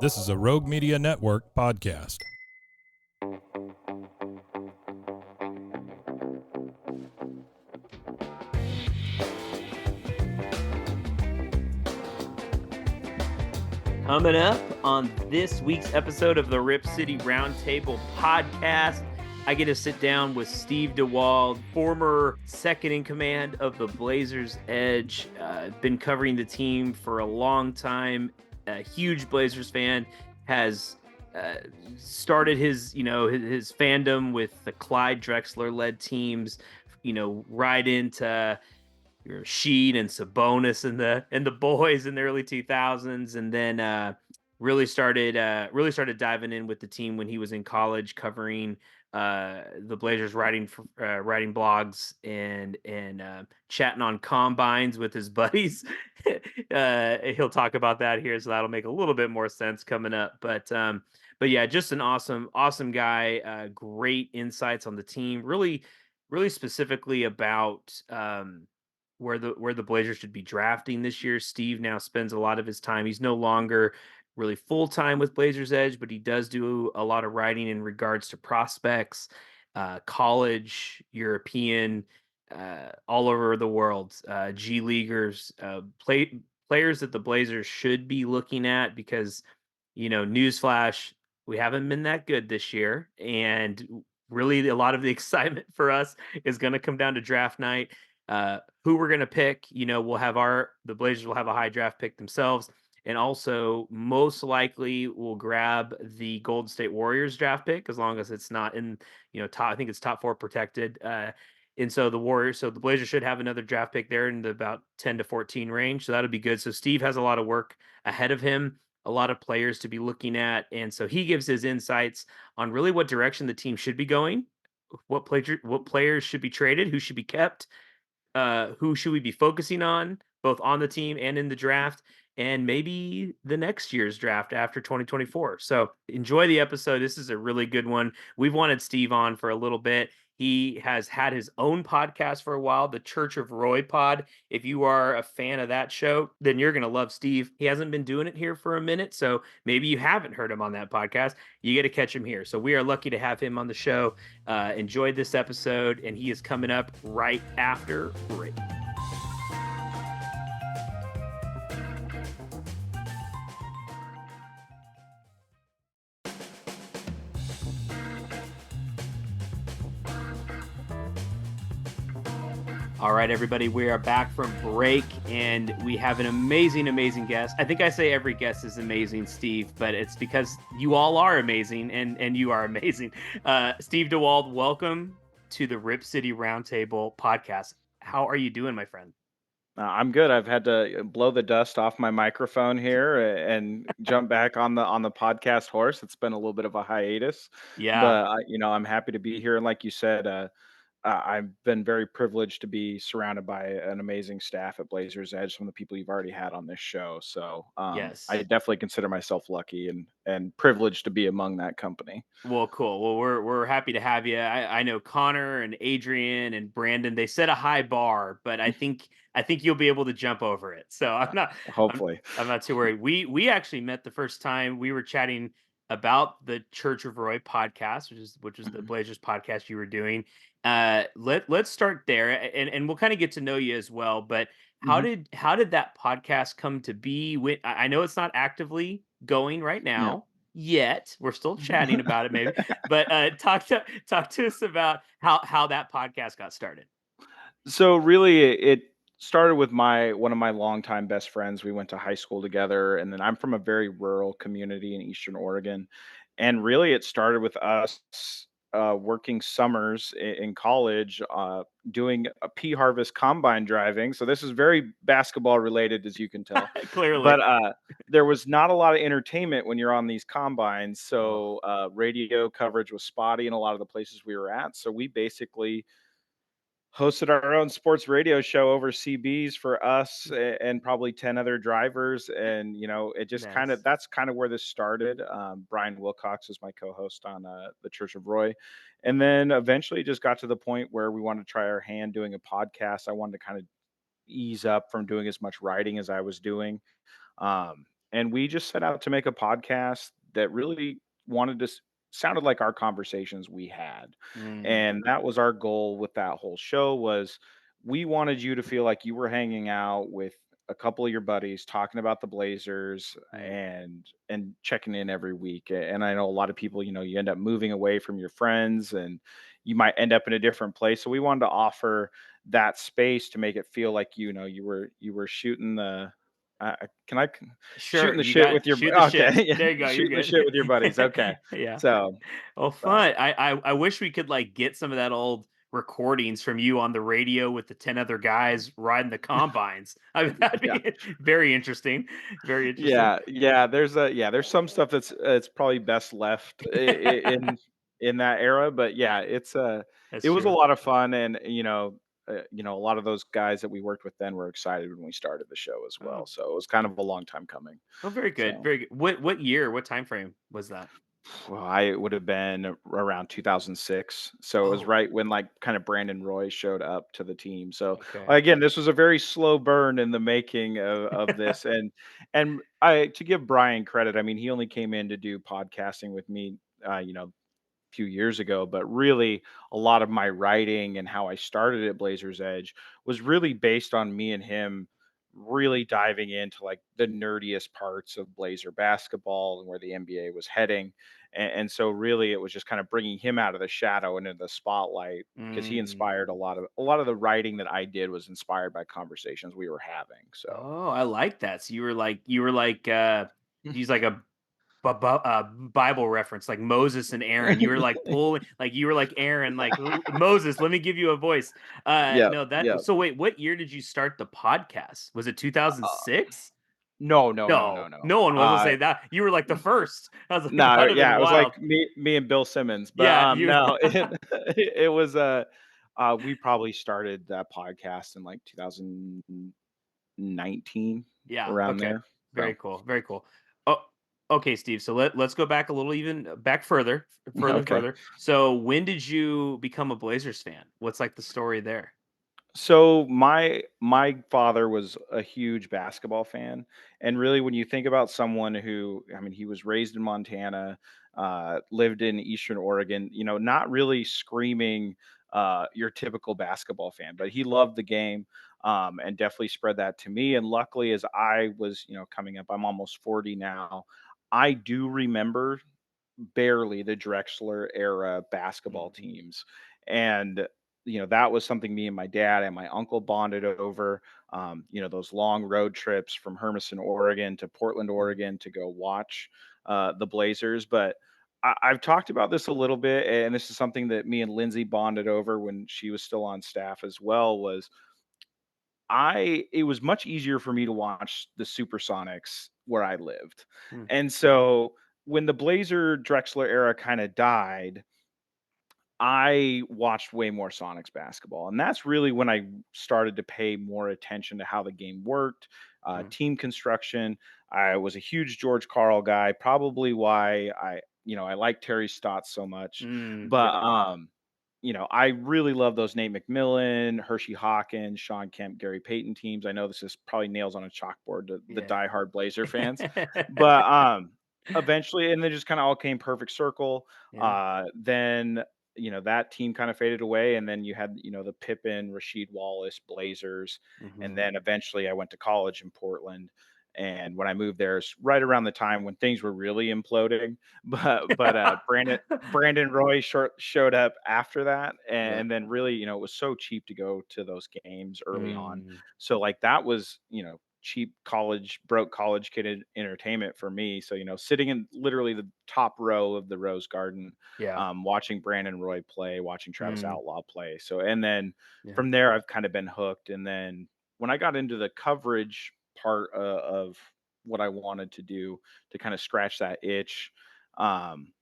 This is a Rogue Media Network podcast. Coming up on this week's episode of the Rip City Roundtable podcast, I get to sit down with Steve Dewald, former second in command of the Blazers Edge. Been covering the team for a long time. A huge Blazers fan. Has started his fandom with the Clyde Drexler-led teams. Right into Sheed and Sabonis and the boys in the early 2000s, and then really started diving in with the team when he was in college, covering the Blazers, writing blogs and chatting on combines with his buddies. He'll talk about that here, so that'll make a little bit more sense coming up. But yeah, just an awesome guy. Great insights on the team. Really specifically about where the Blazers should be drafting this year. Steve now spends a lot of his time. He's no longer really full time with Blazers Edge, but he does do a lot of writing in regards to prospects, college, European, all over the world, G leaguers, players that the Blazers should be looking at because, newsflash, we haven't been that good this year, and really a lot of the excitement for us is going to come down to draft night. Who we're going to pick, the Blazers will have a high draft pick themselves, and also most likely will grab the Golden State Warriors draft pick as long as it's not in, top. I think it's top 4 protected. And so the Blazers should have another draft pick there in the about 10 to 14 range. So that'll be good. So Steve has a lot of work ahead of him, a lot of players to be looking at. And so he gives his insights on really what direction the team should be going, what players should be traded, who should be kept, who should we be focusing on, both on the team and in the draft, and maybe the next year's draft after 2024. So enjoy the episode. This is a really good one. We've wanted Steve on for a little bit. He has had his own podcast for a while, the Church of Roy pod. If you are a fan of that show, then you're going to love Steve. He hasn't been doing it here for a minute, so maybe you haven't heard him on that podcast. You get to catch him here. So we are lucky to have him on the show. Enjoyed this episode, and he is coming up right after break. All right, everybody, we are back from break, and we have an amazing guest. I think I say every guest is amazing, Steve, but it's because you all are amazing, and you are amazing. Steve Dewald, welcome to the Rip City Roundtable podcast. How are you doing, my friend? I'm good. I've had to blow the dust off my microphone here and jump back on the podcast horse. It's been a little bit of a hiatus, Yeah. but I'm happy to be here. And like you said, I've been very privileged to be surrounded by an amazing staff at Blazers Edge, some of the people you've already had on this show. So I Yes. definitely consider myself lucky and privileged to be among that company. Well, cool. Well, we're happy to have you. I know Connor and Adrian and Brandon. They set a high bar, but I think you'll be able to jump over it. So I'm Hopefully. I'm not too worried. We actually met the first time we were chatting about the Church of Roy podcast, which is the Mhm. Blazers podcast you were doing. Let's start there, and we'll kind of get to know you as well. But Mhm. how did that podcast come to be? I know it's not actively going right Yeah. now yet. We're still chatting about it, maybe. But talk to us about how that podcast got started. So really, it started with my one of my longtime best friends. We went to high school together, and then I'm from a very rural community in Eastern Oregon, and really, it started with us working summers in college, doing a pea harvest combine driving. So this is very basketball related, as you can tell, Clearly. but there was not a lot of entertainment when you're on these combines. Oh, So radio coverage was spotty in a lot of the places we were at. So we basically hosted our own sports radio show over CBs for us and probably 10 other drivers. And, it just nice. that's kind of where this started. Brian Wilcox was my co host on the Church of Roy. And then eventually it just got to the point where we wanted to try our hand doing a podcast. I wanted to kind of ease up from doing as much writing as I was doing. and we just set out to make a podcast that really wanted to sounded like our conversations we had. Mm, And that was our goal with that whole show was we wanted you to feel like you were hanging out with a couple of your buddies talking about the Blazers mm. and checking in every week. And I know a lot of people, you end up moving away from your friends and you might end up in a different place. So we wanted to offer that space to make it feel like you were shooting the can I Sure, shooting the you shit got with your shoot the shit. okay, yeah, There you go, you're shooting the shit good. with your buddies. Okay. Yeah. So, Oh, but fun. I wish we could, like, get some of that old recordings from you on the radio with the 10 other guys riding the combines. I mean, that'd yeah. be very interesting. Very interesting. There's some stuff that's it's probably best left in that era, but yeah, That's it was a true. lot of fun, and a lot of those guys that we worked with then were excited when we started the show as well. Oh, So it was kind of a long time coming. oh, very good, So very good. What year, what time frame was that? well, I would have been around 2006. So it was Oh, right when like kind of Brandon Roy showed up to the team. So okay. again, this was a very slow burn in the making of this. And I to give Brian credit, I mean, he only came in to do podcasting with me, few years ago, but really a lot of my writing and how I started at Blazers Edge was really based on me and him really diving into like the nerdiest parts of Blazer basketball and where the NBA was heading. And so really it was just kind of bringing him out of the shadow and into the spotlight because he Mm. inspired a lot of the writing that I did was inspired by conversations we were having. So Oh, I like that. So use like a Bible reference, like Moses and Aaron. You were like pulling, like you were like Aaron, like Moses. Let me give you a voice. yeah, No, that. yeah. So wait, what year did you start the podcast? Was it 2006? No, no, no, no, No, no. no one was. I'll say that you were like the first. I was like, that No, would have yeah, been it was like wild. me and Bill Simmons, but, Yeah, you. no, it was, we probably started that podcast in, like, 2019, Yeah. around Okay. there, so Very cool. Very cool. Oh, okay, Steve. So let's go back a little, even back further, further, okay. further. So when did you become a Blazers fan? What's like the story there? So my father was a huge basketball fan, and really, when you think about someone who, I mean, he was raised in Montana, lived in Eastern Oregon, not really screaming your typical basketball fan, but he loved the game, and definitely spread that to me. And luckily, as I was, coming up, I'm almost 40 now. I do remember barely the Drexler era basketball Mhm. teams. And, that was something me and my dad and my uncle bonded over. Those long road trips from Hermiston, Oregon to Portland, Mhm. Oregon to go watch the Blazers. But I've talked about this a little bit, and this is something that me and Lindsay bonded over when she was still on staff as well. Was it was much easier for me to watch the Supersonics where I lived. Mm, And so when the Blazer Drexler era kind of died, I watched way more Sonics basketball. And that's really when I started to pay more attention to how the game worked, mm, team construction. I was a huge George Carl guy, probably why I like Terry Stotts so much. But yeah. I really love those Nate McMillan, Hershey Hawkins, Sean Kemp, Gary Payton teams. I know this is probably nails on a chalkboard to the Yeah. diehard Blazer fans, but eventually, and they just kind of all came perfect circle. Yeah. Then that team kind of faded away, and then you had the Pippen, Rasheed Wallace Blazers, and Mhm. then eventually I went to college in Portland. And when I moved there, it's right around the time when things were really imploding. But Brandon Roy showed up after that, Yeah. and then really, it was so cheap to go to those games early on. Mm, So like that was, cheap college, broke college kid entertainment for me. So sitting in literally the top row of the Rose Garden, yeah. watching Brandon Roy play, watching Travis Mm, Outlaw play. So and then yeah. from there, I've kind of been hooked. And then when I got into the coverage part of what I wanted to do to kind of scratch that itch. Um,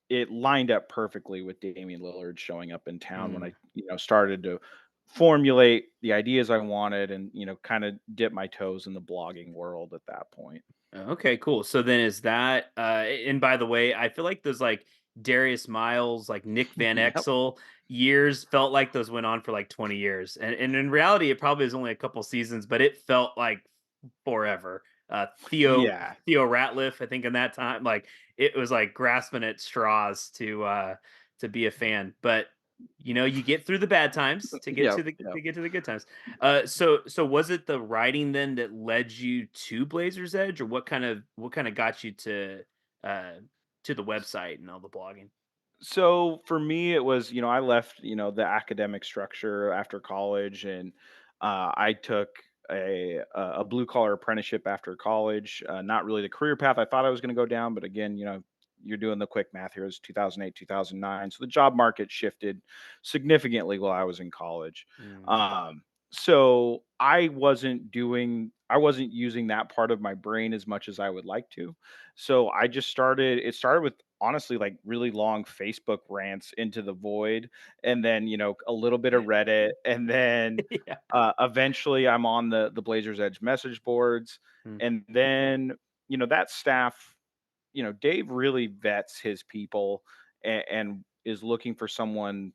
it lined up perfectly with Damian Lillard showing up in town when I, Mm. started to formulate the ideas I wanted and, kind of dip my toes in the blogging world at that point. Okay, cool. So then is that and by the way, I feel like those like Darius Miles, like Nick Van Yep. Exel years felt like those went on for like 20 years. And in reality, it probably is only a couple seasons, but it felt like forever. Theo Yeah. Theo Ratliff. I think in that time, like it was like grasping at straws to be a fan. But you get through the bad times to get Yep. to the Yep. good times. So was it the writing then that led you to Blazers Edge, or what kind of got you uh to the website and all the blogging? So for me, it was, I left, the academic structure after college, and I took a blue collar apprenticeship after college. Not really the career path I thought I was going to go down, but again, you're doing the quick math here. It was 2008, 2009, so the job market shifted significantly while I was in college. Mm, So I wasn't using that part of my brain as much as I would like to. So I just started. It started with honestly like really long Facebook rants into the void, and then a little bit of Reddit, and then yeah. eventually I'm on the Blazers Edge message boards, Mm, and then that staff, Dave really vets his people, and is looking for someone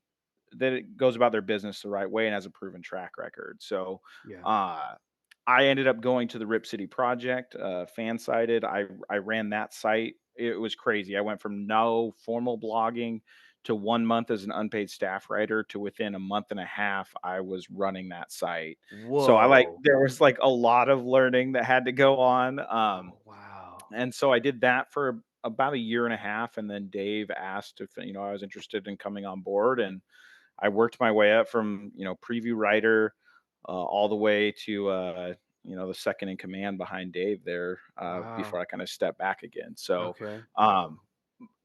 that it goes about their business the right way and has a proven track record. So yeah. uh, I ended up going to the Rip City Project, fan sided. I ran that site. It was crazy. I went from no formal blogging to 1 month as an unpaid staff writer to within a month and a half, I was running that site. So Whoa. there was like a lot of learning that had to go on. Oh wow. And so I did that for about a year and a half. And then Dave asked if, I was interested in coming on board, and I worked my way up from, preview writer, all the way to, the second in command behind Dave there, before Wow. I kind of stepped back again. So, Okay. um,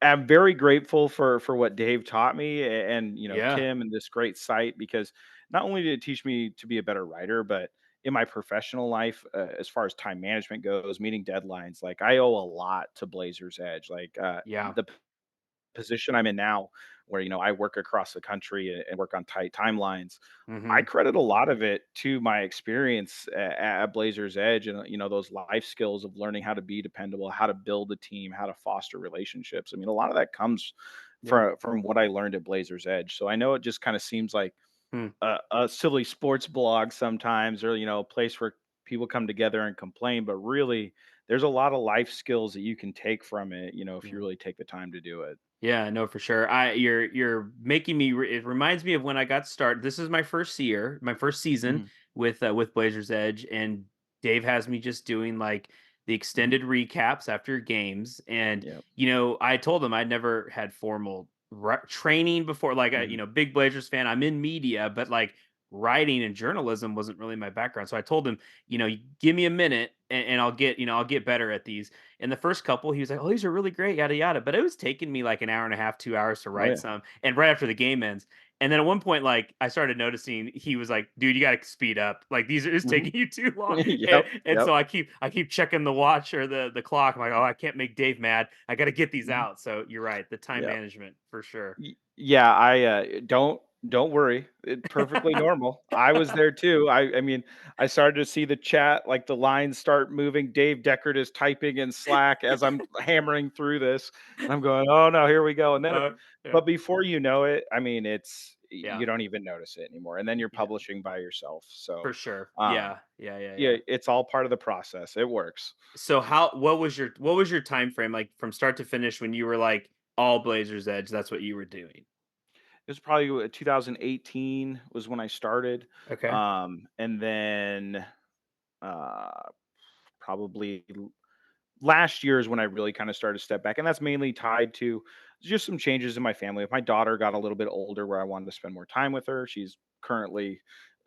I'm very grateful for what Dave taught me, and Yeah. Tim and this great site, because not only did it teach me to be a better writer, but in my professional life, as far as time management goes, meeting deadlines, like I owe a lot to Blazers Edge. Like Yeah. the position I'm in now, where I work across the country and work on tight timelines, I Mhm. credit a lot of it to my experience at Blazers Edge, and those life skills of learning how to be dependable, how to build a team, how to foster relationships. I mean, a lot of that comes Yeah. from what I learned at Blazers Edge. So I know it just kind of seems like Hmm. a silly sports blog sometimes, or a place where people come together and complain, but really there's a lot of life skills that you can take from it, if you Yeah. really take the time to do it. Yeah, no, for sure. You're making me. It reminds me of when I got started. This is my first year, my first season Mhm. with Blazers Edge, and Dave has me just doing like the Mhm. extended recaps after games. And Yep. I told him I'd never had formal training before. Like, Mhm. big Blazers fan. I'm in media, but like writing and journalism wasn't really my background. So I told him, "You give me a minute, and I'll get better at these." And the first couple, he was like, "Oh, these are really great, yada yada." But it was taking me like an hour and a half, 2 hours to Oh, write yeah. some. And right after the game ends, and then at one point, like I started noticing he was like, "Dude, you got to speed up. Like these are it's Mhm. taking you too long." And, Yep, and yep, so I keep checking the watch or the clock. I'm like, "Oh, I can't make Dave mad. I got to get these mhm, out." So you're right, the time yep. management for sure. Yeah, don't worry. It perfectly normal. I was there too. I mean, I started to see the chat, like the lines start moving. Dave Deckard is typing in Slack as I'm hammering through this, and I'm going, "Oh no, here we go." And then, Yeah, but before you know it, I mean, yeah, you don't even notice it anymore, and then you're yeah, publishing by yourself. for So, sure. um, Yeah, yeah, yeah, yeah, yeah. it's all part of the process. It works. So what was your time frame like from start to finish when you were like all Blazers Edge? That's what you were doing. It was probably 2018 was when I started, Okay. and then uh, probably last year is when I really kind of started to step back, and that's mainly tied to just some changes in my family. My daughter got a little bit older, where I wanted to spend more time with her. She's currently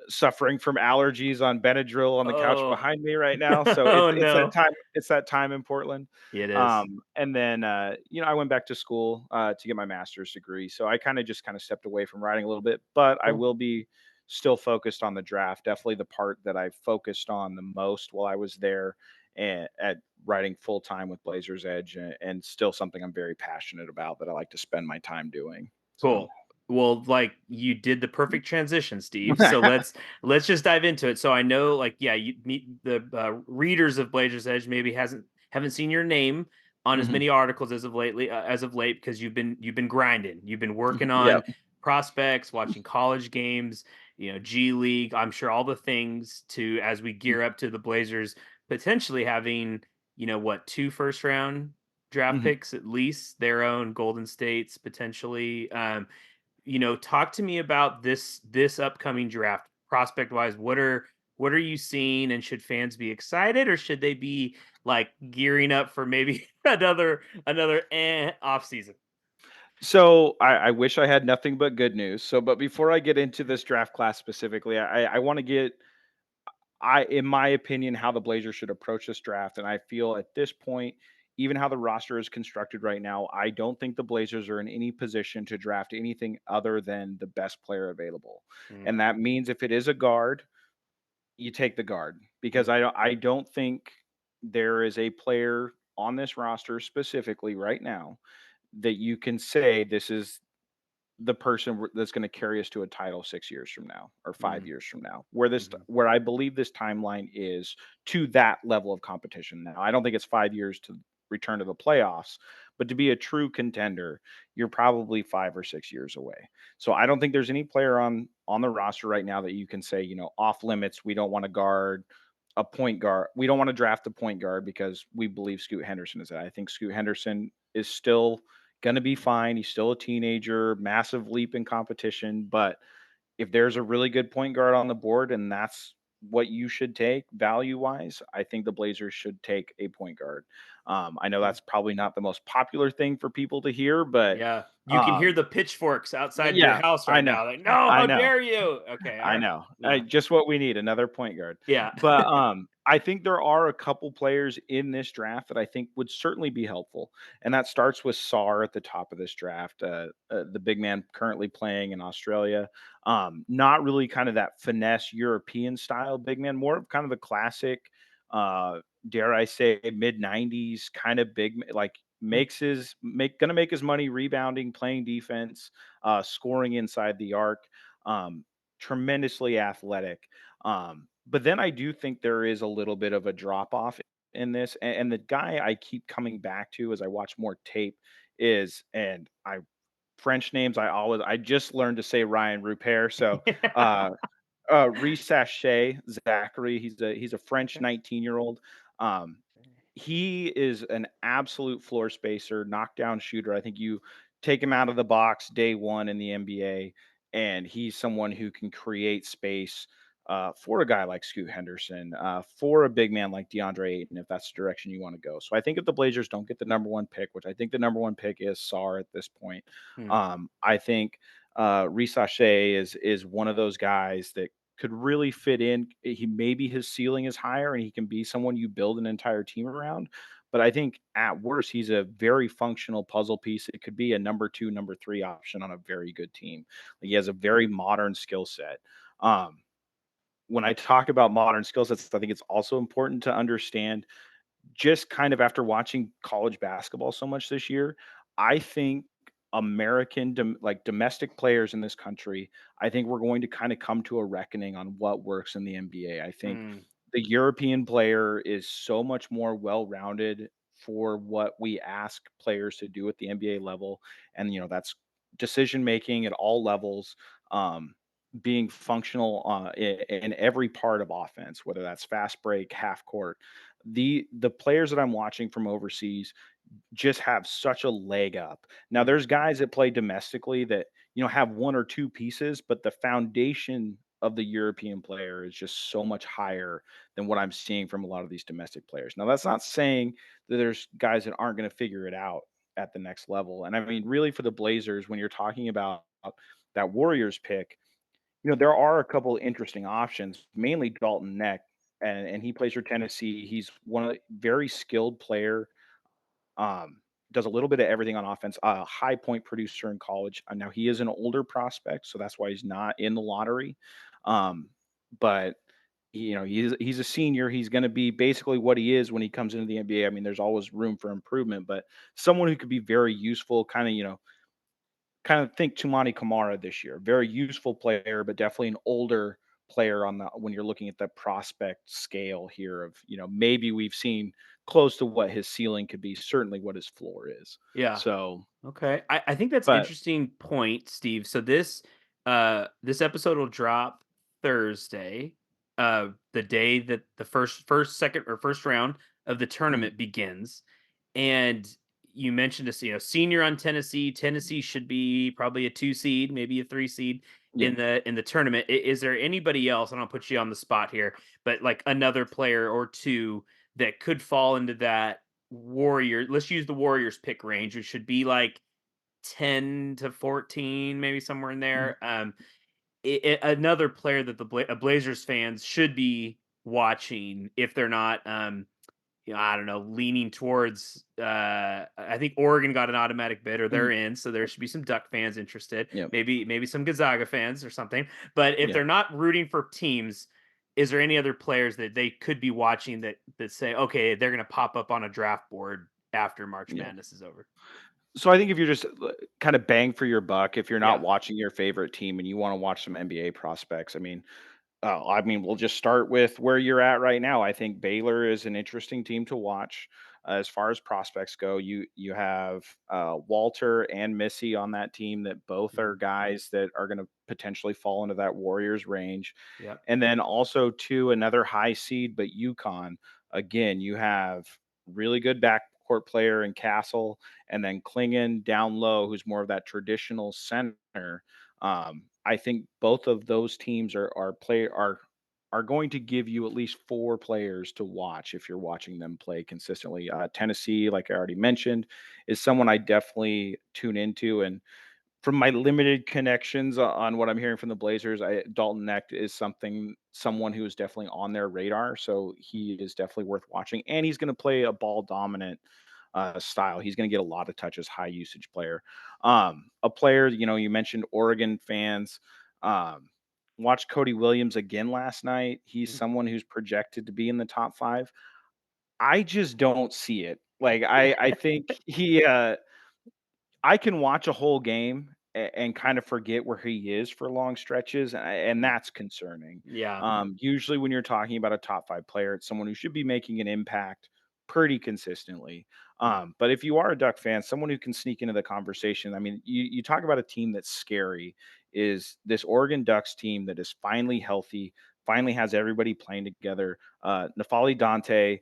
suffering from allergies on Benadryl on the couch Oh. behind me right now. So Oh it's that no. time. It's that time in Portland. It is. And then I went back to school to get my master's degree. So I kind of stepped away from writing a little bit, but I Cool. will be still focused on the draft. Definitely the part that I focused on the most while I was there, and at writing full time with Blazers Edge, and still something I'm very passionate about that I like to spend my time doing. So. Cool. Well, like you did the perfect transition, Steve. So let's just dive into it. So I know, like, yeah, you meet the readers of Blazers Edge maybe haven't seen your name on as Mhm. many articles as of late because you've been grinding. You've been working Yep. on prospects, watching college games, G League. I'm sure all the things to as we gear up to the Blazers potentially having, what, 2 first round draft Mhm. picks, at least their own Golden States potentially. Talk to me about this upcoming draft prospect wise. What are you seeing, and should fans be excited, or should they be like gearing up for maybe another off season? So I wish I had nothing but good news. So, but before I get into this draft class specifically, I want to get in my opinion, how the Blazers should approach this draft. And I feel at this point, even how the roster is constructed right now, I don't think the Blazers are in any position to draft anything other than the best player available. Mm, And that means if it is a guard, you take the guard mm, because I don't think there is a player on this roster specifically right now that you can say this is the person that's going to carry us to a title 6 years from now or 5 mm, years from now, where this mhm, where I believe this timeline is to that level of competition now. I don't think it's 5 years to return to the playoffs, but to be a true contender, you're probably 5 or 6 years away. So I don't think there's any player on the roster right now that you can say, off limits, we don't want to guard a point guard. We don't want to draft a point guard because we believe Scoot Henderson is that. I think Scoot Henderson is still gonna be fine. He's still a teenager, massive leap in competition. But if there's a really good point guard on the board and that's what you should take value wise, I think the Blazers should take a point guard. I know mm. that's probably not the most popular thing for people to hear, but Yeah, you can hear um, the pitchforks outside your yeah, house I right know, now. Like, no, I how know. dare you? Okay, all I right. know. Yeah, Just what we need, another point guard. yeah. But I think there are a couple players in this draft that I think would certainly be helpful, and that starts with Sar at the top of this draft, the big man currently playing in Australia. Not really kind of that finesse European style big man, more of kind of a classic, uh, dare I say, mid '90s kind of like Mm, gonna make his money rebounding, playing defense, scoring inside the arc. Um, Tremendously athletic. But then I do think there is a little bit of a drop off in this. And the guy I keep coming back to as I watch more tape is, and I French names, I just learned to say Ryan Rupert. So uh Resache Zachary, he's a French okay. 19-year-old. Um, he is an absolute floor spacer, knockdown shooter. I think you take him out of the box day one in the NBA, and he's someone who can create space for a guy like Scoot Henderson, for a big man like DeAndre Ayton, if that's the direction you want to go. So I think if the Blazers don't get the number one pick, which I think the number one pick is Sar at this point, Mm, I think Resache is one of those guys that could really fit in. He maybe his ceiling is higher and he can be someone you build an entire team around. But I think at worst, he's a very functional puzzle piece. It could be a number two, number three option on a very good team. He has a very modern skill set. Um, when I talk about modern skill sets, I think it's also important to understand just kind of after watching college basketball so much this year, I think like domestic players in this country, I think we're going to kind of come to a reckoning on what works in the NBA. I think mm, the European player is so much more well-rounded for what we ask players to do at the NBA level, and that's decision making at all levels. Being functional in every part of offense, whether that's fast break, half court, the players that I'm watching from overseas just have such a leg up. Now mm. there's guys that play domestically that, have one or two pieces, but the foundation of the European player is just so much higher than what I'm seeing from a lot of these domestic players. Now that's not saying that there's guys that aren't going to figure it out at the next level. And I mean, really for the Blazers, when you're talking about that Warriors pick, there are a couple of interesting options, mainly Dalton Neck, and he plays for Tennessee. He's one of the very skilled player. Um, does a little bit of everything on offense. A high point producer in college. Now he is an older prospect, so that's why he's not in the lottery. But he's a senior. He's going to be basically what he is when he comes into the NBA. I mean, there's always room for improvement, but someone who could be very useful, kind of think Tumani Kamara this year. Very useful player, but definitely an older player on the when you're looking at the prospect scale here of, maybe we've seen close to what his ceiling could be, certainly what his floor is. Yeah. So, Okay. I think that's but interesting point, Steve. So this episode will drop Thursday. the day that the first, second, or first round of the Mhm. tournament begins. And you mentioned this, senior on Tennessee. Tennessee should be probably a 2 seed, maybe a 3 seed Yeah. in the tournament. Is there anybody else, and I'll put you on the spot here, but like another player or two that could fall into that Warrior, let's use the Warriors pick range, which should be like 10 to 14, maybe somewhere in Mhm. there. Another player that the Blazers fans should be watching if they're not, I don't know, leaning towards. I think Oregon got an automatic bid, or Mhm. they're in, so there should be some Duck fans interested. Yep. Maybe some Gonzaga fans or something. But if Yeah. they're not rooting for teams, is there any other players that they could be watching that say, okay, they're going to pop up on a draft board after March Yeah. Madness is over? So I think if you're just kind of bang for your buck, if you're not Yeah. watching your favorite team and you want to watch some NBA prospects, I mean, we'll just start with where you're at right now. I think Baylor is an interesting team to watch as far as prospects go. You have Walter and Missy on that team that both are Mhm. guys that are going to potentially fall into that Warriors range, Yep. and then also to another high seed, but UConn. Again, you have really good backcourt player in Castle, and then Klingon down low, who's more of that traditional center. I think both of those teams are going to give you at least four players to watch if you're watching them play consistently. Tennessee, like I already mentioned, is someone I definitely tune into, and from my limited connections on what I'm hearing from the Blazers, Dalton Necht is someone who is definitely on their radar. So he is definitely worth watching, and he's going to play a ball dominant style. He's going to get a lot of touches, high usage player. A player, you mentioned Oregon fans. Um, Watched Cody Williams again last night. He's Mhm. someone who's projected to be in the top five. I just don't see it. Like I think I can watch a whole game and kind of forget where he is for long stretches, and Mm. that's concerning. Yeah. Usually, when you're talking about a top five player, it's someone who should be making an impact pretty consistently. But if you are a Duck fan, someone who can sneak into the conversation, I mean, you talk about a team that's scary, is this Oregon Ducks team that is finally healthy, finally has everybody playing together. Nafali Dante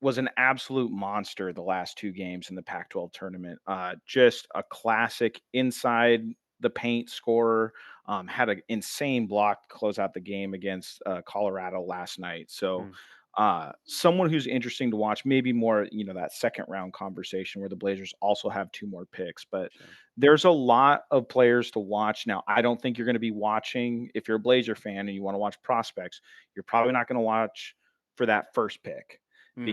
was an absolute monster the last 2 games in the Pac-12 tournament. Just a classic inside the paint scorer. Had an insane block to close out the game against Colorado last night. So Mm. someone who's interesting to watch, maybe more, that second round conversation where the Blazers also have 2 more picks. But Sure. there's a lot of players to watch. Now, I don't think you're going to be watching, if you're a Blazer fan and you want to watch prospects, you're probably not going to watch for that first pick Mhm.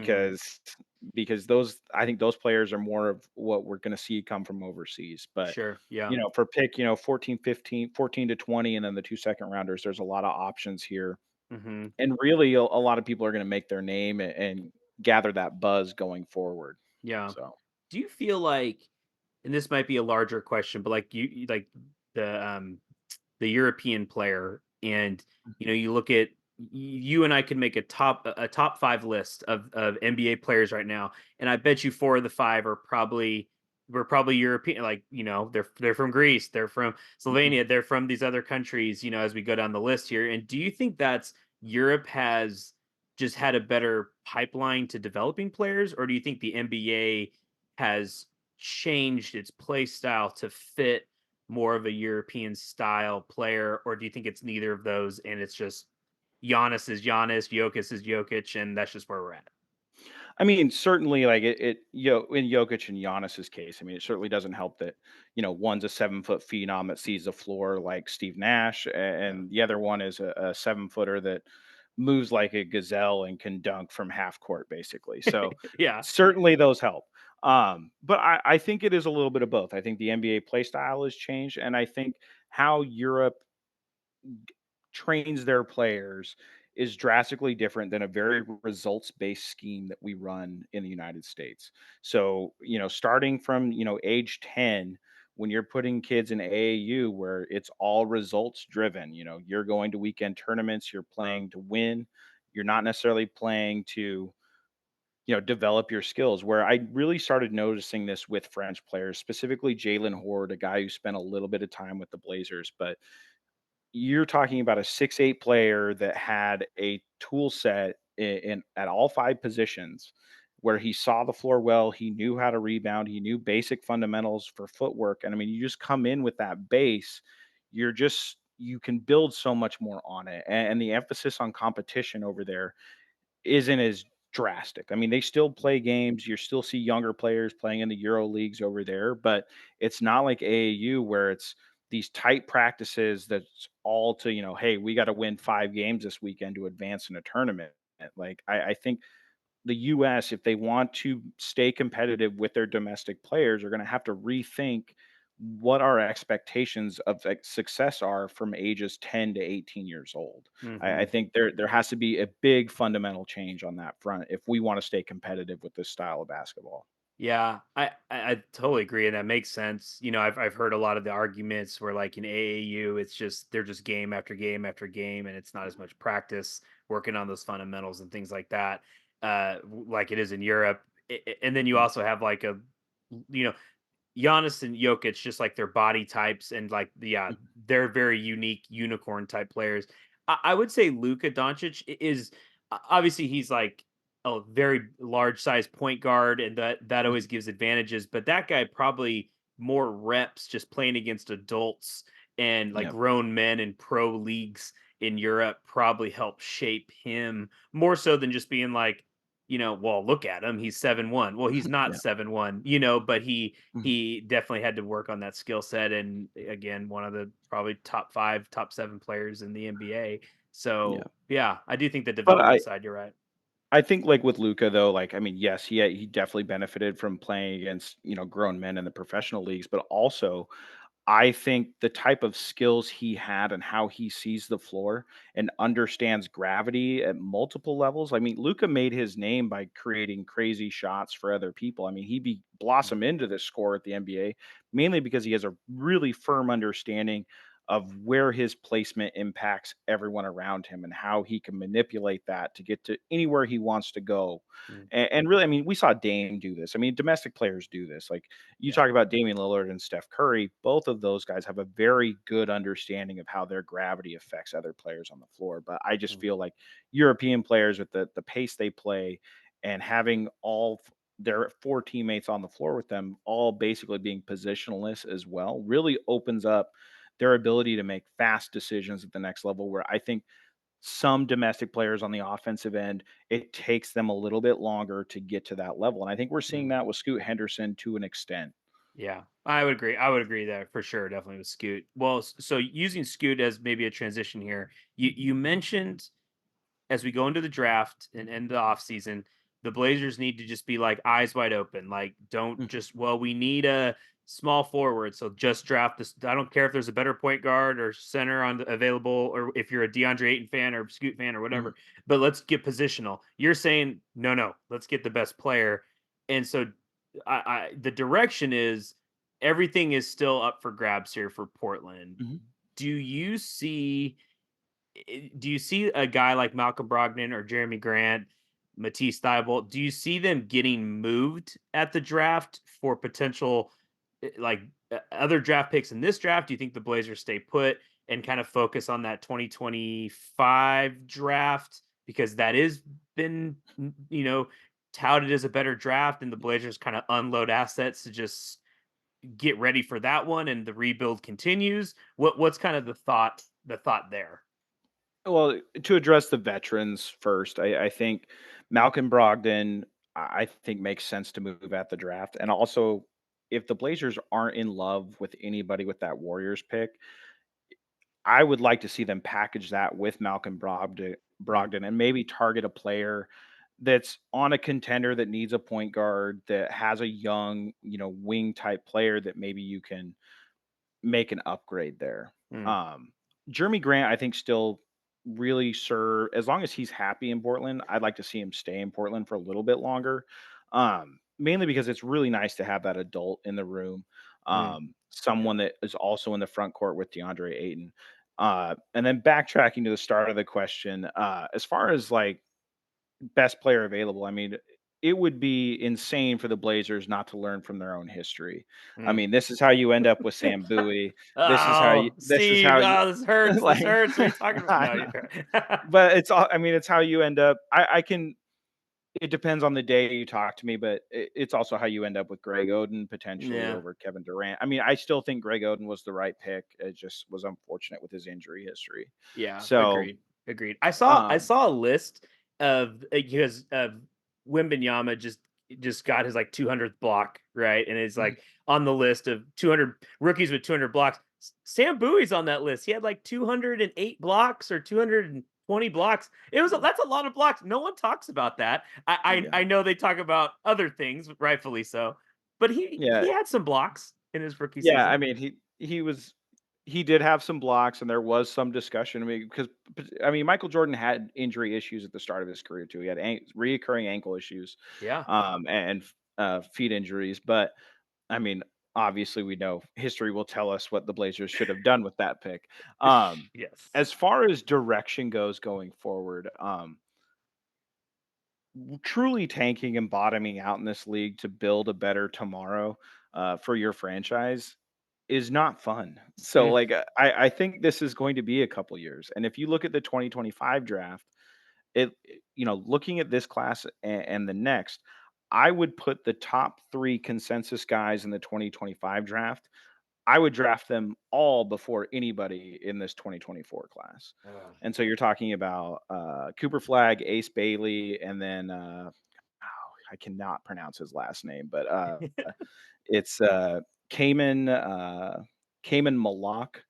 because those I think those players are more of what we're going to see come from overseas. But Sure. Yeah. for pick, 14, 15, 14 to 20, and then the 2 second rounders, there's a lot of options here. Mhm. And really, a lot of people are going to make their name and gather that buzz going forward. Yeah. So, Do you feel like, and this might be a larger question, but like like the European player, and you look at, you and I could make a top 5 list of NBA players right now, and I bet you 4 of the 5 were probably European. Like, they're from Greece, they're from mhm. Slovenia, they're from these other countries, as we go down the list here. And do you think that's Europe has just had a better pipeline to developing players, or do you think the NBA has changed its play style to fit more of a European style player, or do you think it's neither of those and it's just Giannis is Giannis, Jokic is Jokic, and that's just where we're at? I mean, certainly, like in Jokic and Giannis's case, I mean, it certainly doesn't help that one's a 7 foot phenom that sees the floor like Steve Nash, Yeah. and the other one is a 7 footer that moves like a gazelle and can dunk from half court, basically. So Yeah. certainly those help. But I think it is a little bit of both. I think the NBA play style has changed, and I think how Europe trains their players is drastically different than a very results based scheme that we run in the United States. So, starting from, age 10, when you're putting kids in AAU where it's all results driven, you're going to weekend tournaments, you're playing to win, you're not necessarily playing to, develop your skills. Where I really started noticing this with French players, specifically Jalen Horde, a guy who spent a little bit of time with the Blazers, but you're talking about a 6'8" player that had a tool set in at all 5 positions where he saw the floor well, he knew how to rebound, he knew basic fundamentals for footwork, and I mean, you just come in with that base, you can build so much more on it, and the emphasis on competition over there isn't as drastic. I mean, they still play games. You still see younger players playing in the Euro leagues over there, but it's not like AAU where it's these tight practices that's all to, hey, we got to win 5 games this weekend to advance in a tournament. Like I think the US, if they want to stay competitive with their domestic players, are going to have to rethink what our expectations of success are from ages 10 to 18 years old. I Hmm. think there has to be a big fundamental change on that front if we want to stay competitive with this style of basketball. Yeah, I totally agree, and that makes sense. I've heard a lot of the arguments where, like, in AAU, it's just they're just game after game after game, and it's not as much practice working on those fundamentals and things like that, like it is in Europe. And then you Mhm. also have like you know, Giannis and Jokic, just like their body types and like yeah, Mhm. they're very unique unicorn type players. I would say Luka Doncic is obviously he's like a very large size point guard, and that always Mhm. gives advantages. But that guy probably more reps just playing against adults and like Yeah. grown men in pro leagues in Europe probably help shape him more so than just being like, well, look at him. He's 7'1". Well, he's not Yeah. 7'1", but he Mhm. he definitely had to work on that skill set. And again, one of the probably top 5, top 7 players in the NBA. Yeah. So yeah, I do think the But development I side, you're right. I think like with Luca though, like I mean, yes, he definitely benefited from playing against, grown men in the professional leagues, but also I think the type of skills he had and how he sees the floor and understands gravity at multiple levels. I mean, Luca made his name by creating crazy shots for other people. I mean, Mm, blossomed into this score at the NBA mainly because he has a really firm understanding of where his placement impacts everyone around him and how he can manipulate that to get to anywhere he wants to go. mm, And really, I mean, we saw Dame do this. I mean, domestic players do this. Like you yeah. talk about Damian Lillard and Steph Curry, both of those guys have a very good understanding of how their gravity affects other players on the floor. But I just Mm, feel like European players with the pace they play and having their 4 teammates on the floor with them, all basically being positionless as well, really opens up their ability to make fast decisions at the next level. Where I think some domestic players on the offensive end, it takes them a little bit longer to get to that level. And I think we're seeing mm. that with Scoot Henderson to an extent. Yeah, I would agree. I would agree there for sure. Definitely with Scoot. Well, so using Scoot as maybe a transition here, you mentioned as we go into the draft and end the offseason, the Blazers need to just be like eyes wide open. Like, don't Mhm, just, well, we need a small forward. So just draft this. I don't care if there's a better point guard or center available, or if you're a DeAndre Ayton fan or Scoot fan or mhm, whatever, but let's get positional. You're saying, no, no, let's get the best player. And so the direction is everything is still up for grabs here for Portland. mhm. Do you see do you see a guy like Malcolm Brogdon or Jeremy Grant, Matisse Thybulle? Do you see them getting moved at the draft for potential like other draft picks in this draft? Do you think the Blazers stay put and kind of focus on that 2025 draft because that is been touted as a better draft, and the Blazers kind of unload assets to just get ready for that one and the rebuild continues? What's kind of the thought there? Well, to address the veterans first, I think Malcolm Brogdon, I think makes sense to move at the draft. And also, if the Blazers aren't in love with anybody with that Warriors pick, I would like to see them package that with Mm, Brogdon and maybe target a player that's on a contender that needs a point guard that has a young, wing type player that maybe you can make an upgrade there. mm, Um, Jeremy Grant, I think, still really serve as long as he's happy in Portland. I'd like to see him stay in Portland for a little bit longer. Mainly because it's really nice to have that adult in the room, mm. Yeah. someone that is also in the front court with DeAndre Ayton. And then backtracking to the start of the question, as far as like best player available, I mean, it would be insane for the Blazers not to learn from their own history. I Mm. mean, this is how you end up with Sam Bowie. Oh, This is Steve. how you Oh, this hurts. This like hurts. What are you talking about? I No, know. you're But it's all I mean, it's how you end up. I can it depends on the day you talk to me, but it's also how you end up with Greg Oden potentially yeah. over Kevin Durant. I mean, I still think Greg Oden was the right pick. It just was unfortunate with his injury history. Yeah, So, agreed. Agreed. I um, saw a list of because Wimbenyama just got his like 200th block, right? And it's like on the list of 200 rookies with 200 blocks. Sam Bowie's on that list. He had like 208 blocks or 220 blocks. That's a lot of blocks. No one talks about that. yeah, I know they talk about other things, rightfully so, but yeah, he had some blocks in his rookie yeah. season. I mean, he did have some blocks, and there was some discussion. I mean, because I mean, Michael Jordan had injury issues at the start of his career too. He had reoccurring ankle issues, Yeah. and feet injuries. But I mean, obviously, we know history will tell us what the Blazers should have done with that pick. Yes. As far as direction goes going forward, truly tanking and bottoming out in this league to build a better tomorrow for your franchise is not fun. So, Mm, like, I think this is going to be a couple years. And if you look at the 2025 draft, looking at this class and the next, I would put the top three consensus guys in the 2025 draft. I would draft them all before anybody in this 2024 class. ugh. And so you're talking about Cooper Flag, Ace Bailey, and then I cannot pronounce his last name, but it's Cayman Cayman Malak,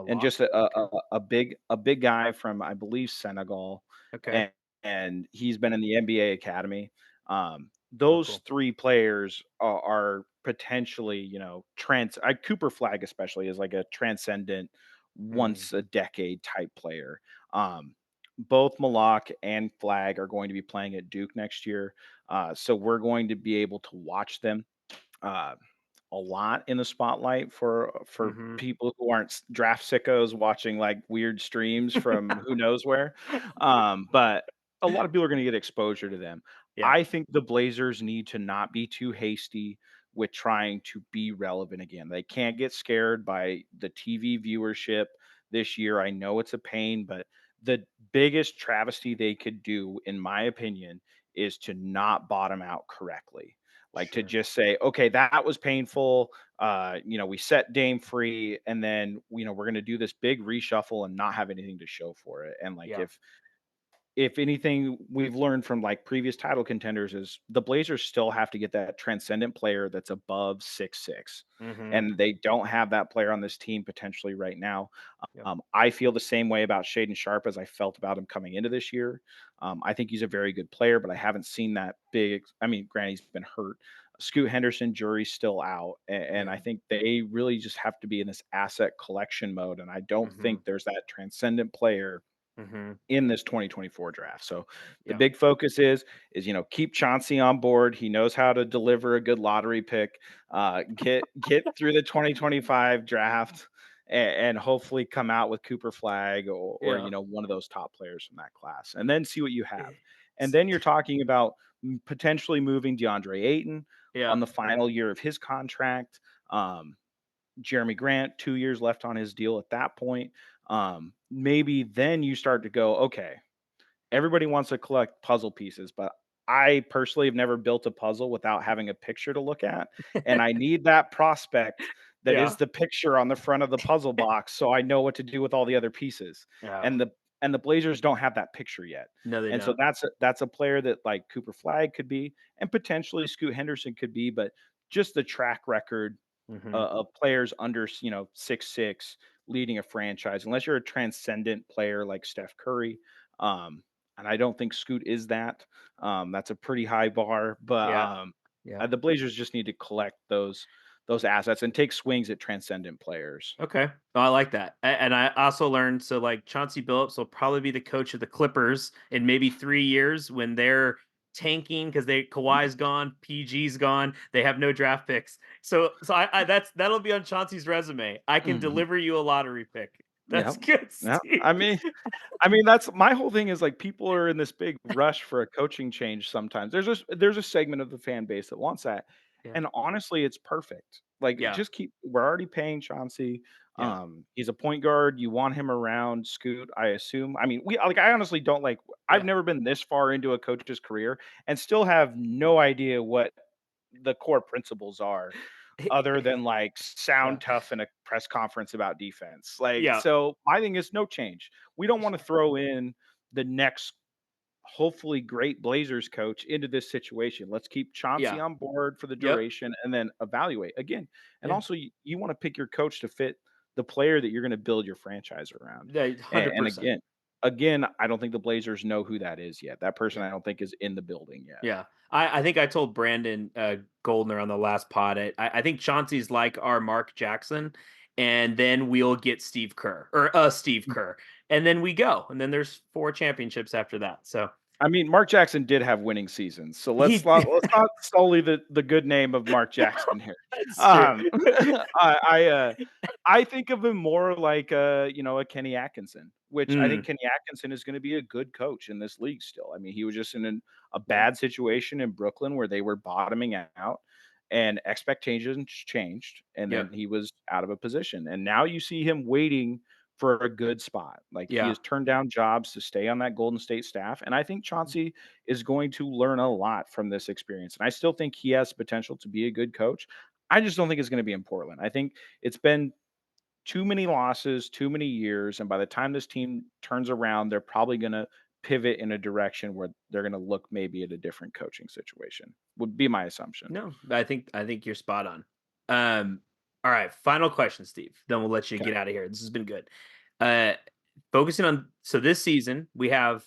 and just Malak? Okay. a big guy from I believe Senegal, Okay. and he's been in the NBA academy. Oh, Those cool. three players are potentially, Cooper Flag especially is like a transcendent, Mhm. once a decade type player. Both Malak and Flag are going to be playing at Duke next year, so we're going to be able to watch them uh, a lot in the spotlight for Mhm. people who aren't draft sickos watching like weird streams from who knows where. But a lot of people are going to get exposure to them. Yeah. I think the Blazers need to not be too hasty with trying to be relevant again. They can't get scared by the TV viewership this year. I know it's a pain, but the biggest travesty they could do, in my opinion, is to not bottom out correctly. Like to Sure. just say, okay, that was painful. We set Dame free, and then we're gonna do this big reshuffle and not have anything to show for it. And like Yeah. if anything we've learned from like previous title contenders is the Blazers still have to get that transcendent player that's above 6'6", Mhm. and they don't have that player on this team potentially right now. Yep. I feel the same way about Shaden Sharp as I felt about him coming into this year. I think he's a very good player, but I haven't seen that big. I mean, granted, he's been hurt. Scoot Henderson, jury's still out, and Yeah. I think they really just have to be in this asset collection mode. And I don't think Mhm. there's that transcendent player Mhm. in this 2024 draft. So the Yeah. big focus is keep Chauncey on board. He knows how to deliver a good lottery pick. Get through the 2025 draft and hopefully come out with Cooper Flag or Yeah. one of those top players from that class, and then see what you have. And S then you're talking about potentially moving DeAndre Ayton Yeah. on the final year of his contract. Jeremy Grant, 2 years left on his deal at that point. Maybe then you start to go, okay, everybody wants to collect puzzle pieces, but I personally have never built a puzzle without having a picture to look at. And I need that prospect that is Yeah. the picture on the front of the puzzle box so I know what to do with all the other pieces. Yeah. And the Blazers don't have that picture yet. No, they And so don't. that's a player that like Cooper Flag could be and potentially Scoot Henderson could be, but just the track record Mhm. of players under 6'6" leading a franchise, unless you're a transcendent player like Steph Curry. Um, and I don't think Scoot is that. That's a pretty high bar, but Yeah. Yeah. the Blazers just need to collect those assets and take swings at transcendent players. Okay. Oh, I like that. And I also learned so like Chauncey Billups will probably be the coach of the Clippers in maybe 3 years when they're tanking because they Kawhi's gone, PG's gone, they have no draft picks. So that'll be on Chauncey's resume. I can Mhm. deliver you a lottery pick. That's Yep. good, Yep. Steve. I mean, that's my whole thing is like people are in this big rush for a coaching change sometimes. There's a segment of the fan base that wants that. Yeah. And honestly, it's perfect. Like Yeah. just keep we're already paying Chauncey. Yeah. He's a point guard. You want him around Scoot, I assume. I mean, I honestly don't like I've Yeah. never been this far into a coach's career and still have no idea what the core principles are other than like Yeah. sound tough in a press conference about defense. Like, Yeah. so my thing is no change. We don't want to throw in the next hopefully great Blazers coach into this situation. Let's keep Chauncey Yeah. on board for the Yep. duration and then evaluate again. And Yeah. also, you want to pick your coach to fit the player that you're going to build your franchise around. Yeah, And 100%. again, I don't think the Blazers know who that is yet. That person, Yeah. I don't think, is in the building yet. Yeah. I think I told Brandon Goldner on the last pod. I think Chauncey's like our Mark Jackson, and then we'll get Steve Kerr or Steve Kerr, and then we go, and then there's 4 championships after that. So I mean, Mark Jackson did have winning seasons, so let's he not let's not sully the good name of Mark Jackson here. that's true. Um, I think of him more like a Kenny Atkinson, which I think Mm, Kenny Atkinson is going to be a good coach in this league still. I mean, he was just in a yeah. bad situation in Brooklyn where they were bottoming out, and expectations changed, and then Yep. he was out of a position, and now you see him waiting for a good spot. Like he Yeah. has turned down jobs to stay on that Golden State staff. And I think Chauncey is going to learn a lot from this experience. And I still think he has potential to be a good coach. I just don't think it's going to be in Portland. I think it's been too many losses, too many years. And by the time this team turns around, they're probably going to pivot in a direction where they're going to look maybe at a different coaching situation, would be my assumption. No, I think you're spot on. Um, all right, final question, Steve. Then we'll let you Okay. get out of here. This has been good. Uh, focusing on this season, we have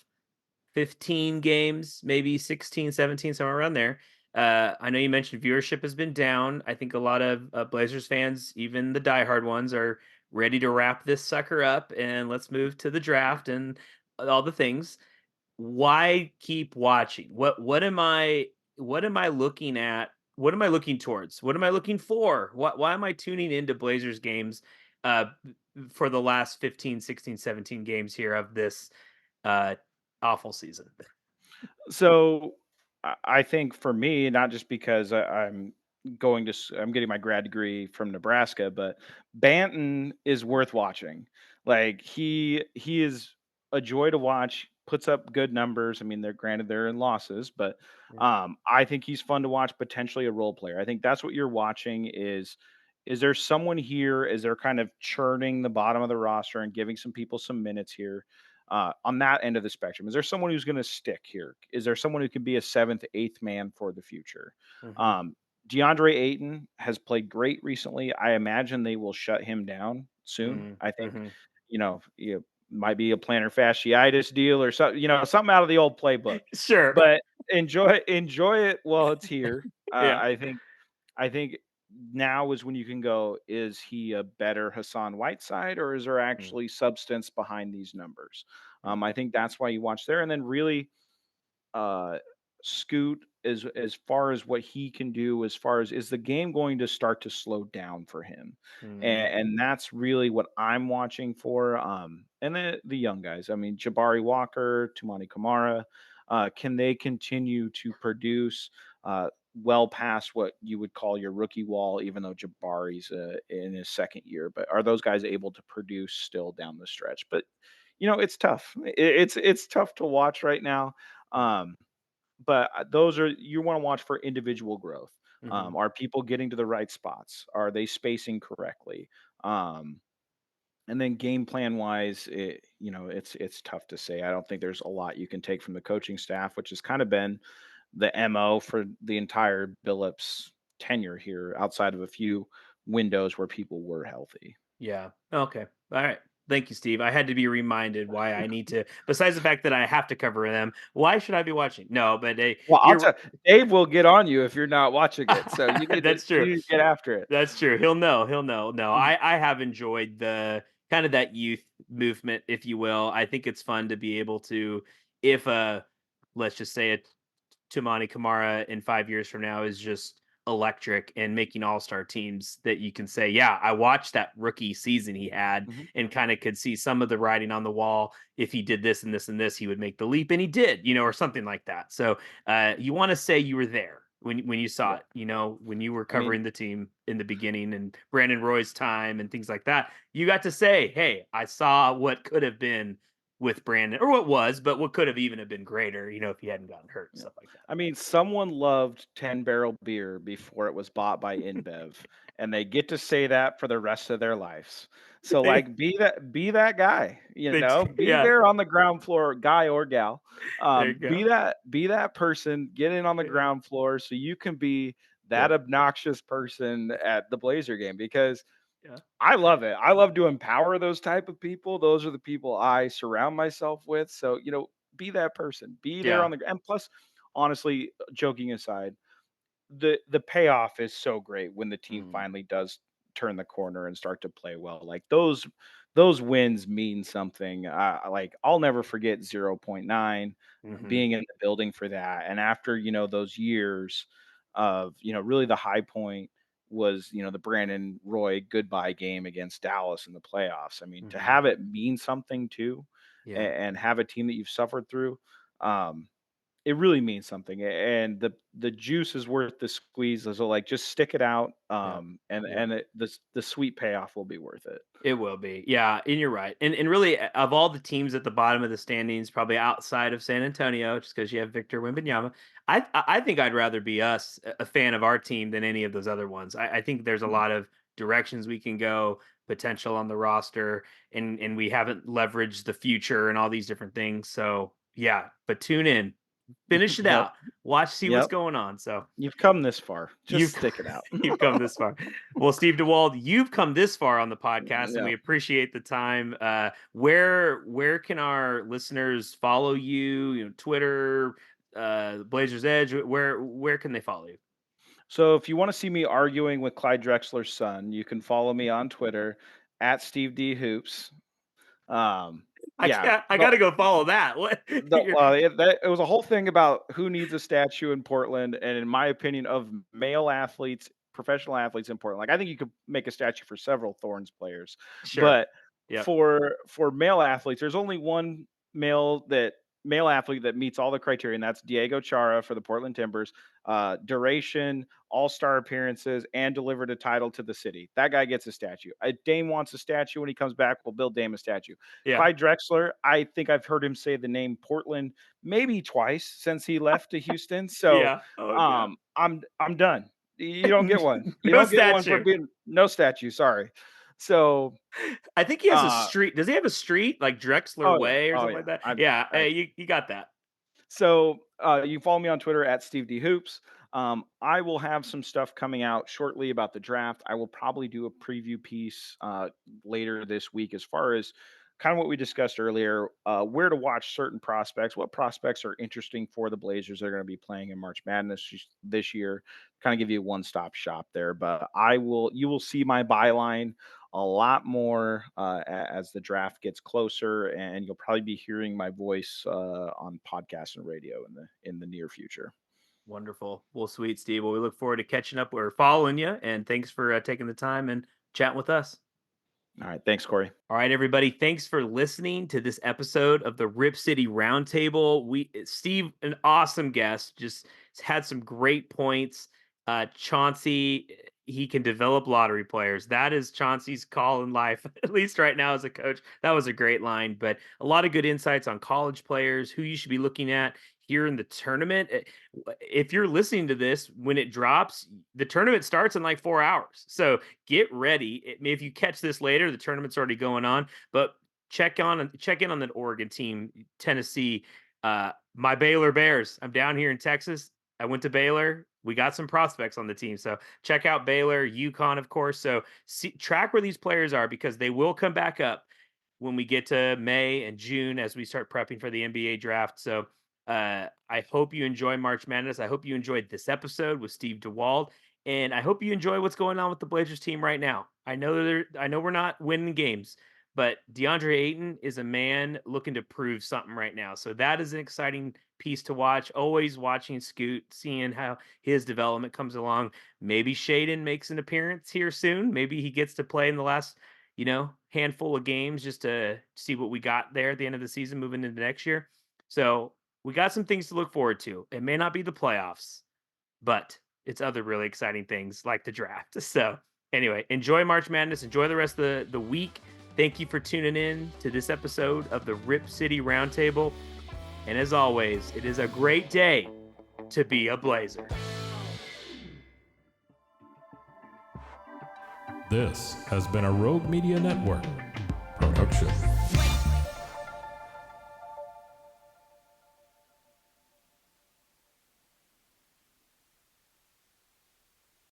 15 games, maybe 16, 17, somewhere around there. I know you mentioned viewership has been down. I think a lot of Blazers fans, even the diehard ones, are ready to wrap this sucker up and let's move to the draft and all the things. Why keep watching? What am I looking at? What am I looking towards? What am I looking for? Why am I tuning into Blazers games uh for the last 15, 16, 17 games here of this uh awful season? So I think for me, not just because I'm getting my grad degree from Nebraska, but Banton is worth watching. Like he is a joy to watch. Puts up good numbers. I mean, they're in losses, but Yeah. I think he's fun to watch. Potentially a role player. I think that's what you're watching. Is there someone here? Is there kind of churning the bottom of the roster and giving some people some minutes here? On that end of the spectrum? Is there someone who's going to stick here? Is there someone who can be a seventh, eighth man for the future? Mhm. Um, DeAndre Ayton has played great recently. I imagine they will shut him down soon. Mm, I think, mhm. might be a plantar fasciitis deal or something, something out of the old playbook. Sure. But enjoy it while it's here. Yeah. I think now is when you can go, is he a better Hassan Whiteside or is there Mm, actually substance behind these numbers? mm, I think that's why you watch there. And then really uh Scoot as far as what he can do, as far as is the game going to start to slow down for him? mm, And that's really what I'm watching for. And the young guys. I mean, Jabari Walker, Tumani Kamara, can they continue to produce well past what you would call your rookie wall, even though Jabari's in his second year? But are those guys able to produce still down the stretch? But it's tough. It's tough to watch right now. mm, Um, but those are you want to watch for individual growth. mhm. Are people getting to the right spots? Are they spacing correctly? Um, and then game plan wise, it's tough to say. I don't think there's a lot you can take from the coaching staff, which has kind of been the MO for the entire Billups tenure here, outside of a few windows where people were healthy. Yeah. Okay. All right. Thank you, Steve. I had to be reminded why I need to, besides the fact that I have to cover them, why should I be watching? No, but hey, Well, I'll you're tell Dave will get on you if you're not watching it. So that's true. you need to get after it. That's true. He'll know. He'll know. No, Mhm. I have enjoyed the kind of that youth movement, if you will. I think it's fun to be able to, if let's just say it, Tumani Kamara in 5 years from now is just electric and making all-star teams that you can say, yeah, I watched that rookie season he had Mhm. and kind of could see some of the writing on the wall. If he did this and this and this, he would make the leap, and he did, or something like that. So you want to say you were there when you saw Yeah. it, when you were I mean, covering the team in the beginning and Brandon Roy's time and things like that. You got to say, hey, I saw what could have been with Brandon, or what was, but what could have even have been greater, if he hadn't gotten hurt, yeah. stuff like that. I mean, someone loved 10 Barrel beer before it was bought by InBev, and they get to say that for the rest of their lives. So They, like be that guy, be yeah, there on the ground floor, guy or gal. there you Be go. that person, get in on the Yeah, ground floor so you can be that yep, obnoxious person at the Blazer game because yeah, I love it. I love to empower those type of people. Those are the people I surround myself with. So, be that person. Be there yeah, on the and plus, honestly, joking aside, the payoff is so great when the team mm, finally does turn the corner and start to play well. Like those wins mean something. Like I'll never forget 0.9 hmm, being in the building for that. And after, those years of, really the high point was, the Brandon Roy goodbye game against Dallas in the playoffs. I mean, to hmm, have it mean something too yeah, and have a team that you've suffered through, um, it really means something, and the juice is worth the squeeze, so, like, just stick it out, yeah, and yeah. the sweet payoff will be worth it. It will be. Yeah, and you're right. And really, of all the teams at the bottom of the standings, probably outside of San Antonio, just because you have Victor Wembanyama, I think I'd rather be us, a fan of our team, than any of those other ones. I think there's a Mm. lot of directions we can go, potential on the roster, and we haven't leveraged the future and all these different things. So yeah, but tune in, finish it Yep, out, watch, see what's yep. going on. So You've come this far, just you've stick it out. you've come this far. Well, Steve Dewald, you've come this far on the podcast, and Yeah. we appreciate the time. Where can our listeners follow you? Twitter, Blazers Edge. Where can they follow you? So if you wanna see me arguing with Clyde Drexler's son, you can follow me on Twitter at Steve D Hoops. Um, I yeah, can't. I got to go follow that. What? It was a whole thing about who needs a statue in Portland, and in my opinion, of male athletes, professional athletes in Portland. Like I think you could make a statue for several Thorns players, Sure. but Yep. for male athletes, there's only one male athlete that meets all the criteria, and that's Diego Chara for the Portland Timbers. Duration, all-star appearances, and delivered a title to the city. That guy gets a statue. Dame wants a statue when he comes back. We'll build Dame a statue. Yeah. Clyde Drexler, I think I've heard him say the name Portland maybe twice since he left to Houston. So Yeah. Oh God. I'm done. You don't get one. You No don't get one for statue. being no statue. Sorry. So I think he has a uh street. Does he have a street like Drexler oh yeah, Way or oh something yeah. like that? I Yeah. I Hey, you got that. So you follow me on Twitter at Steve D Hoops. I will have some stuff coming out shortly about the draft. I will probably do a preview piece later this week as far as kind of what we discussed earlier, where to watch certain prospects, what prospects are interesting for the Blazers. They're going to be playing in March Madness this year. Kind of give you a one-stop shop there. But you will see my byline a lot more as the draft gets closer, and you'll probably be hearing my voice on podcast and radio in the near future. Wonderful. Well, sweet, Steve. Well, we look forward to catching up or following you. And thanks for taking the time and chatting with us. All right, thanks, Corey. All right, everybody. Thanks for listening to this episode of the Rip City Roundtable. Steve, an awesome guest, just had some great points. Chauncey, he can develop lottery players. That is Chauncey's call in life, at least right now as a coach. That was a great line, but a lot of good insights on college players, who you should be looking at here in the tournament. If you're listening to this when it drops, the tournament starts in like 4 hours. So get ready. If you catch this later, the tournament's already going on. But check in on that Oregon team, Tennessee, my Baylor Bears. I'm down here in Texas. I went to Baylor. We got some prospects on the team, so check out Baylor, UConn, of course. So track where these players are because they will come back up when we get to May and June as we start prepping for the NBA draft. So I hope you enjoy March Madness. I hope you enjoyed this episode with Steve Dewald. And I hope you enjoy what's going on with the Blazers team right now. I know we're not winning games, But DeAndre Ayton is a man looking to prove something right now. So that is an exciting piece to watch. Always watching Scoot, seeing how his development comes along. Maybe Shaden makes an appearance here soon. Maybe he gets to play in the last, handful of games just to see what we got there at the end of the season moving into next year. So we got some things to look forward to. It may not be the playoffs, but it's other really exciting things like the draft. So anyway, enjoy March Madness. Enjoy the rest of the week. Thank you for tuning in to this episode of the Rip City Roundtable. And as always, it is a great day to be a Blazer. This has been a Rogue Media Network production.